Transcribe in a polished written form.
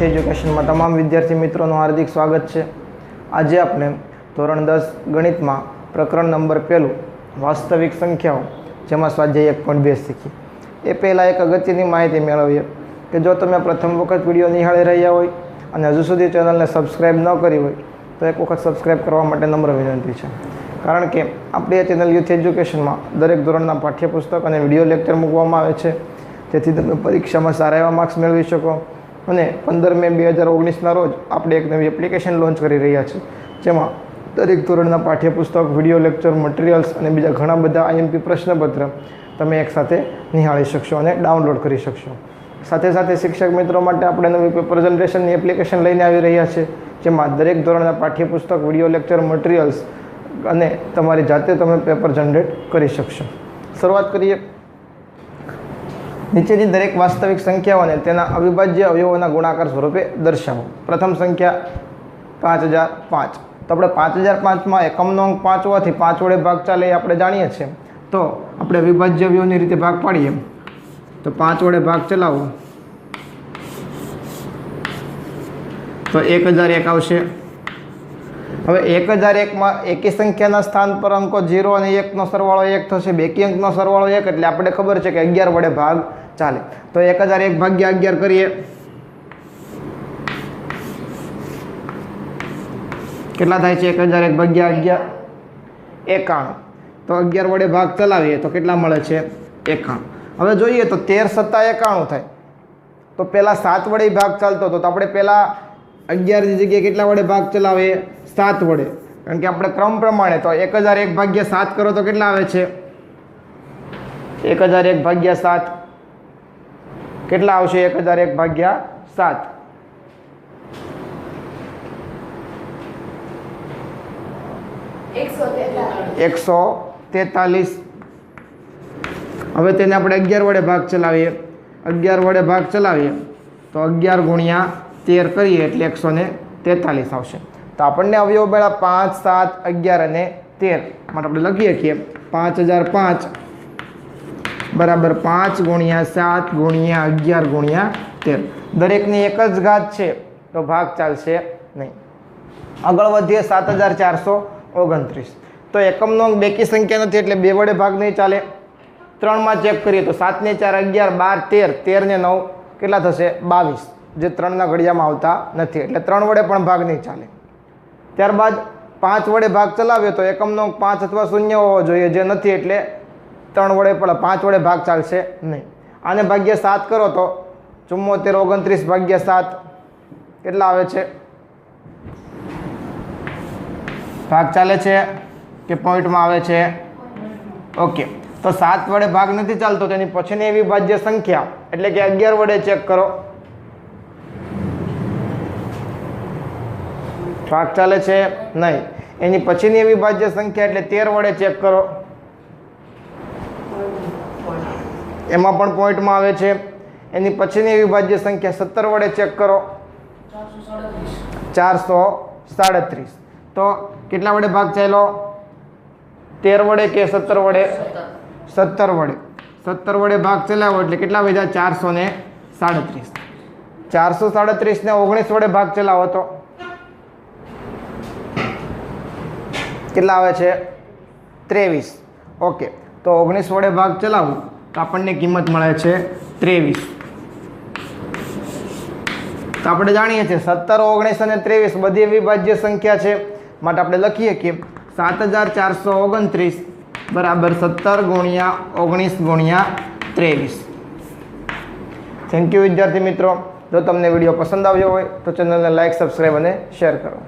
Youth એજ્યુકેશનમાં તમામ વિદ્યાર્થી મિત્રોનું હાર્દિક સ્વાગત છે। આજે આપણે ધોરણ 10 ગણિતમાં પ્રકરણ નંબર 1 વાસ્તવિક સંખ્યાઓ જેમાં સ્વાધ્યાય 1.2 શીખી। એ પહેલાં એક અગત્યની માહિતી મેળવીએ કે જો તમે પ્રથમ વખત વિડીયો નિહાળી રહ્યા હોય અને હજુ સુધી ચેનલને સબસ્ક્રાઈબ ન કરી હોય તો એક વખત સબસ્ક્રાઈબ કરવા માટે નમ્ર વિનંતી છે, કારણ કે આપણી આ ચેનલ યુથ એજ્યુકેશનમાં દરેક ધોરણના પાઠ્યપુસ્તક અને વિડીયો લેક્ચર મૂકવામાં આવે છે, જેથી તમે પરીક્ષામાં સારા એવા માર્ક્સ મેળવી શકો। અને 15 મે 2019ના રોજ આપણે એક નવી એપ્લિકેશન લોન્ચ કરી રહ્યા છીએ, જેમાં દરેક ધોરણના પાઠ્યપુસ્તક, વિડીયો લેક્ચર, મટીરિયલ્સ અને બીજા ઘણા બધા IMP પ્રશ્નપત્ર તમે એકસાથે નિહાળી શકશો અને ડાઉનલોડ કરી શકશો। સાથે સાથે શિક્ષક મિત્રો માટે આપણે નવી પેપર જનરેશનની એપ્લિકેશન લઈને આવી રહ્યા છે, જેમાં દરેક ધોરણના પાઠ્યપુસ્તક, વિડીયો લેક્ચર, મટીરિયલ્સ અને તમારી જાતે તમે પેપર જનરેટ કરી શકશો। શરૂઆત કરીએ। નીચેની દરેક વાસ્તવિક સંખ્યાઓને તેના અવિભાજ્ય અવયવોના ગુણાકાર સ્વરૂપે દર્શાવો। પ્રથમ સંખ્યા 5005, તો આપણે 5005માં એકમનો અંક 5 હોવાથી 5 વડે ભાગ ચાલે એ આપણે જાણીએ છીએ, તો આપણે અવિભાજ્ય અવયવોની રીતે ભાગ પાડીએ તો 5 વડે ભાગ ચલાવો તો 1001 આવશે। હવે 1001માં એકી સંખ્યાના સ્થાન પર અંકો 0 અને 1નો સરવાળો 1 થશે, બેકી અંકનો સરવાળો 1, એટલે આપણે ખબર છે કે 11 વડે ભાગ ચાલે। તો 1001 ભાગ્યા 11 કરીએ, કેટલા થાય છે? 1001 ભાગ્યા 11 91, તો 11 વડે ભાગ ચલાવીએ તો કેટલા મળે છે? 91। હવે જોઈએ તો 13 × 7 = 91 થાય, તો પહેલાં 7 વડે ભાગ ચાલતો હતો, તો આપણે પહેલાં 11ની જગ્યાએ કેટલા વડે ભાગ ચલાવીએ? 7 વડે, કારણ કે આપણે ક્રમ પ્રમાણે, તો 1001 ભાગ્યા 7 કરો તો કેટલા આવે છે? 1001 ભાગ્યા 7 કેટલા આવશે? 1001 ભાગ્યા 7 143। હવે તેને આપણે 11 વડે ભાગ ચલાવીએ, 11 વડે ભાગ ચલાવીએ તો 11 ગુણ્યા 13 કરીએ એટલે 143 આવશે। તો આપણને અવયવ મળ્યા 5, 7, 11 અને 13, માટે આપણે લખીએ કે 5005 બરાબર 5 ગુણ્યા 7 ગુણ્યા 11 ગુણ્યા 13। દરેકની એક જ ઘાત છે તો ભાગ ચાલશે નહીં। આગળ વધીએ 7429, તો એકમનો અંક બેકી સંખ્યા નથી એટલે 2 વડે ભાગ નહીં ચાલે। 3માં ચેક કરીએ તો 7 ને 4 11, 12 13, 13 ને 9 કેટલા થશે? 22, જે 3ના ઘડિયામાં આવતા નથી, એટલે 3 વડે પણ ભાગ નહીં ચાલે। ત્યારબાદ 5 વડે ભાગ ચલાવ્યો તો એકમનો અંક 5 અથવા 0 હોવો જોઈએ, જે નથી, એટલે 3 વડે પણ 5 વડે ભાગ ચાલશે નહીં। આને ભાગ્યા 7 કરો તો 74 29 ભાગ્યા 7 કેટલા આવે છે? ભાગ ચાલે છે કે પોઈન્ટમાં આવે છે? ઓકે, તો 7 વડે ભાગ નથી ચાલતો, તેની પછીની અવિભાજ્ય સંખ્યા એટલે કે 11 વડે ચેક કરો, ભાગ ચાલે છે નહીં। એની પછીની અવિભાજ્ય સંખ્યા એટલે 13 વડે ચેક કરો, એમાં પણ પોઈન્ટમાં આવે છે। એની પછીની અવિભાજ્ય સંખ્યા 17 વડે ચેક કરો, 437, તો કેટલા વડે ભાગ ચાલ્યો? 13 વડે કે 17 વડે? 17 વડે। 17 વડે ભાગ ચલાવો એટલે કેટલા વધ્યા? 437। 437 ને 19 વડે ભાગ ચલાવો તો કેટલા આવે છે? 23। ઓકે, તો 19 વડે ભાગ ચલાવું તો આપણને કિંમત મળે છે 23। તો આપણે જાણીએ છીએ 17, 19 અને 23 બધી અવિભાજ્ય સંખ્યા છે, માટે આપણે લખીએ કે 7429 બરાબર 17 ગુણ્યા 19 ગુણ્યા 23। થેન્ક યુ વિદ્યાર્થી મિત્રો। જો તમને વિડીયો પસંદ આવ્યો હોય તો ચેનલને લાઇક, સબસ્ક્રાઈબ અને શેર કરો।